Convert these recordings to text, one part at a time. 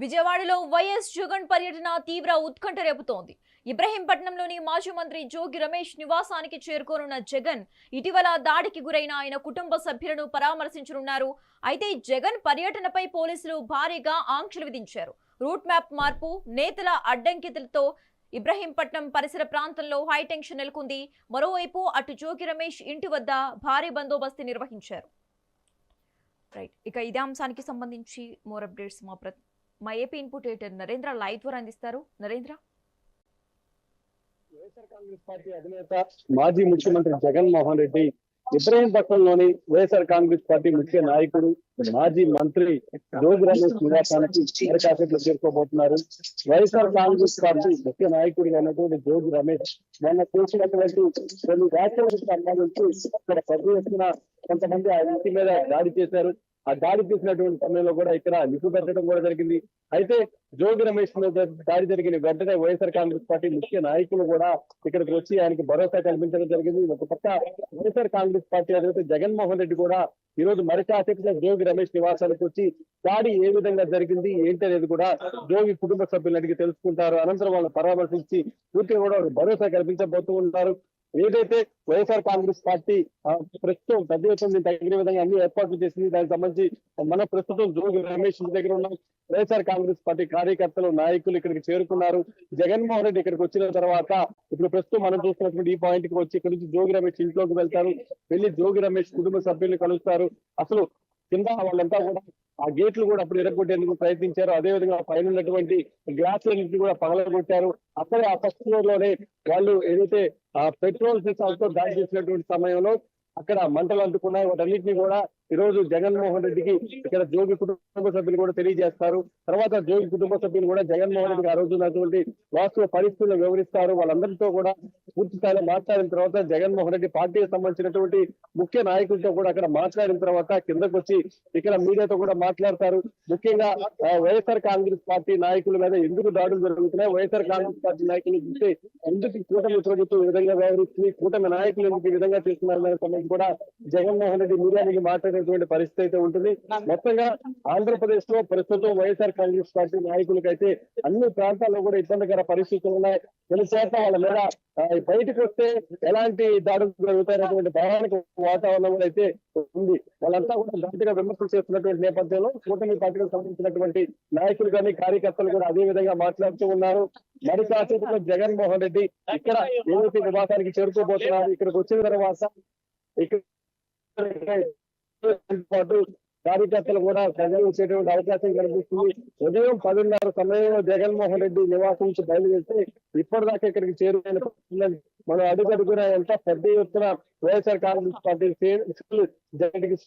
విజయవాడలో వైఎస్ జగన్ పర్యటన తీవ్ర ఉత్కంఠ రేపుతోంది. ఇబ్రహీంపట్నంలోని మాజీ మంత్రి జోగి రమేష్ నివాసానికి చేరుకోనున్న జగన్ ఇటీవల దాడికి గురైన ఆయన కుటుంబ సభ్యులను పరామర్శించనున్నారు. అయితే జగన్ పర్యటనపై పోలీసులు భారీగా ఆంక్షలు విధించారు. రూట్ మ్యాప్ మార్పు, నేతల అడ్డంకితులతో ఇబ్రహీంపట్నం పరిసర ప్రాంతంలో హైటెన్షన్ నెలకొంది. మరోవైపు అటు జోగి రమేష్ ఇంటి వద్ద భారీ బందోబస్తు నిర్వహించారు. ఇక ఇదే అంశానికి సంబంధించి మోర్ అప్డేట్స్ మా AP input editor Narendra live ద్వారా అందిస్తారు. నరేంద్ర, వైఎస్ఆర్ కాంగ్రెస్ పార్టీ అధినేత మాజీ ముఖ్యమంత్రి జగన్మోహన్ రెడ్డి ఇబ్రహీంపట్నంలోని వైఎస్ఆర్ కాంగ్రెస్ పార్టీ ముఖ్య నాయకుడు మాజీ మంత్రి జోగి రమేష్ నివాసానికి కాసేపు చేరుకోబోతున్నారు. వైఎస్ఆర్ కాంగ్రెస్ పార్టీ ముఖ్య నాయకుడిగా ఉన్నటువంటి జోగి రమేష్ మొన్న చేసినటువంటి కొన్ని వ్యాఖ్యలకు సంబంధించి ఇక్కడ పెద్ద ఎత్తున కొంతమంది ఆ ఇంటి మీద దాడి చేశారు. ఆ దాడి చేసినటువంటి సమయంలో కూడా ఇక్కడ నిప్పు పెట్టడం కూడా జరిగింది. అయితే జోగి రమేష్ మీద దాడి జరిగిన వెంటనే వైఎస్ఆర్ కాంగ్రెస్ పార్టీ ముఖ్య నాయకులు కూడా ఇక్కడికి వచ్చి ఆయనకి భరోసా కల్పించడం జరిగింది. ఒక పక్క వైఎస్ఆర్ కాంగ్రెస్ పార్టీ అధినేత జగన్మోహన్ రెడ్డి కూడా ఈ రోజు మరికాసేపులో జోగి రమేష్ నివాసానికి వచ్చి దాడి ఏ విధంగా జరిగింది ఏంటి అనేది కూడా జోగి కుటుంబ సభ్యులను అడిగి తెలుసుకుంటారు. అనంతరం వాళ్ళని పరామర్శించి పూర్తిగా కూడా భరోసా కల్పించబోతూ ఉంటారు. ఏదైతే వైఎస్ఆర్ కాంగ్రెస్ పార్టీ ప్రస్తుతం పెద్ద ఎత్తున తగిన విధంగా అన్ని ఏర్పాట్లు చేసింది. దానికి సంబంధించి మన ప్రస్తుతం జోగి రమేష్ దగ్గర ఉన్న వైఎస్ఆర్ కాంగ్రెస్ పార్టీ కార్యకర్తలు నాయకులు ఇక్కడికి చేరుకున్నారు. జగన్మోహన్ రెడ్డి ఇక్కడికి వచ్చిన తర్వాత ఇప్పుడు ప్రస్తుతం మనం చూస్తున్నటువంటి ఈ పాయింట్ కి వచ్చి ఇక్కడ నుంచి జోగి రమేష్ ఇంట్లోకి వెళ్తారు. వెళ్ళి జోగి రమేష్ కుటుంబ సభ్యుల్ని కలుస్తారు. అసలు కింద వాళ్ళంతా కూడా ఆ గేట్లు కూడా అప్పుడు ఎరగొట్టేందుకు ప్రయత్నించారు. అదేవిధంగా పైన ఉన్నటువంటి గ్లాసులన్నింటినీ కూడా పగలగొట్టారు. అక్కడే ఆ ఫస్ట్ ఫ్లోర్ లోనే వాళ్ళు ఏదైతే పెట్రోల్ సిస్టంతో దాడి చేసినటువంటి సమయంలో అక్కడ మంటలు అందుకున్నాయి. వాటన్నింటినీ కూడా ఈ రోజు జగన్మోహన్ రెడ్డికి ఇక్కడ జోగి కుటుంబ సభ్యులు కూడా తెలియజేస్తారు. తర్వాత జోగి కుటుంబ సభ్యులు కూడా జగన్మోహన్ రెడ్డికి ఆ రోజు ఉన్నటువంటి వాస్తవ పరిస్థితులను వివరిస్తారు. వాళ్ళందరితో కూడా పూర్తి స్థాయిలో మాట్లాడిన తర్వాత జగన్మోహన్ రెడ్డి పార్టీకి సంబంధించినటువంటి ముఖ్య నాయకులతో కూడా అక్కడ మాట్లాడిన తర్వాత కిందకు వచ్చి ఇక్కడ మీడియాతో కూడా మాట్లాడతారు. ముఖ్యంగా వైఎస్ఆర్ కాంగ్రెస్ పార్టీ నాయకుల మీద ఎందుకు దాడులు జరుగుతున్నాయి, వైఎస్ఆర్ కాంగ్రెస్ పార్టీ నాయకులు చూస్తే ఎందుకు కూటమి ప్రభుత్వం ఈ విధంగా వ్యవహరిస్తుంది, కూటమి నాయకులు ఎందుకు ఈ విధంగా చేస్తున్నారు కూడా జగన్మోహన్ రెడ్డి మీడియానికి మాట్లాడేటువంటి పరిస్థితి అయితే ఉంటుంది. మొత్తంగా ఆంధ్రప్రదేశ్ లో ప్రస్తుతం వైఎస్ఆర్ కాంగ్రెస్ పార్టీ నాయకులకైతే అన్ని ప్రాంతాల్లో కూడా ఇబ్బందికర పరిస్థితులు ఉన్నాయి. కొన్ని చోట్ల వాళ్ళ మీద బయటకు వస్తే ఎలాంటి దాడులు జరుగుతాయనేటువంటి భయానక వాతావరణం కూడా అయితే ఉంది. వాళ్ళంతా కూడా గట్టిగా విమర్శలు చేస్తున్నటువంటి నేపథ్యంలో కూటమి పార్టీలకు సంబంధించినటువంటి నాయకులు కానీ కార్యకర్తలు కూడా అదే విధంగా మాట్లాడుతూ ఉన్నారు. మరి కాసేపులో జగన్మోహన్ రెడ్డి ఇక్కడ ఏదైతే నివాసానికి చేరుకోబోతున్నారు. ఇక్కడికి వచ్చిన తర్వాత పాటు కార్యకర్తలు కూడా ప్రజలు వచ్చేటువంటి అవకాశం కనిపిస్తుంది. ఉదయం 10:30 సమయంలో జగన్మోహన్ రెడ్డి నివాసం నుంచి బయలుదేరితే ఇప్పటిదాకా ఇక్కడికి చేరుకుని మనం అడుగడుగున ఎంత పెద్ద ఎత్తున వైఎస్ఆర్ కాంగ్రెస్ పార్టీ జగన్కి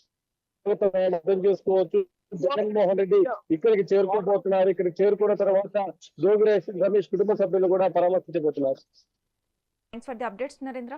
అర్థం చేసుకోవచ్చు. జగన్మోహన్ రెడ్డి ఇక్కడికి చేరుకోబోతున్నారు. ఇక్కడికి చేరుకున్న తర్వాత జోగి రమేష్ కుటుంబ సభ్యులు కూడా పరామర్శించబోతున్నారు. Thanks for the updates Narendra.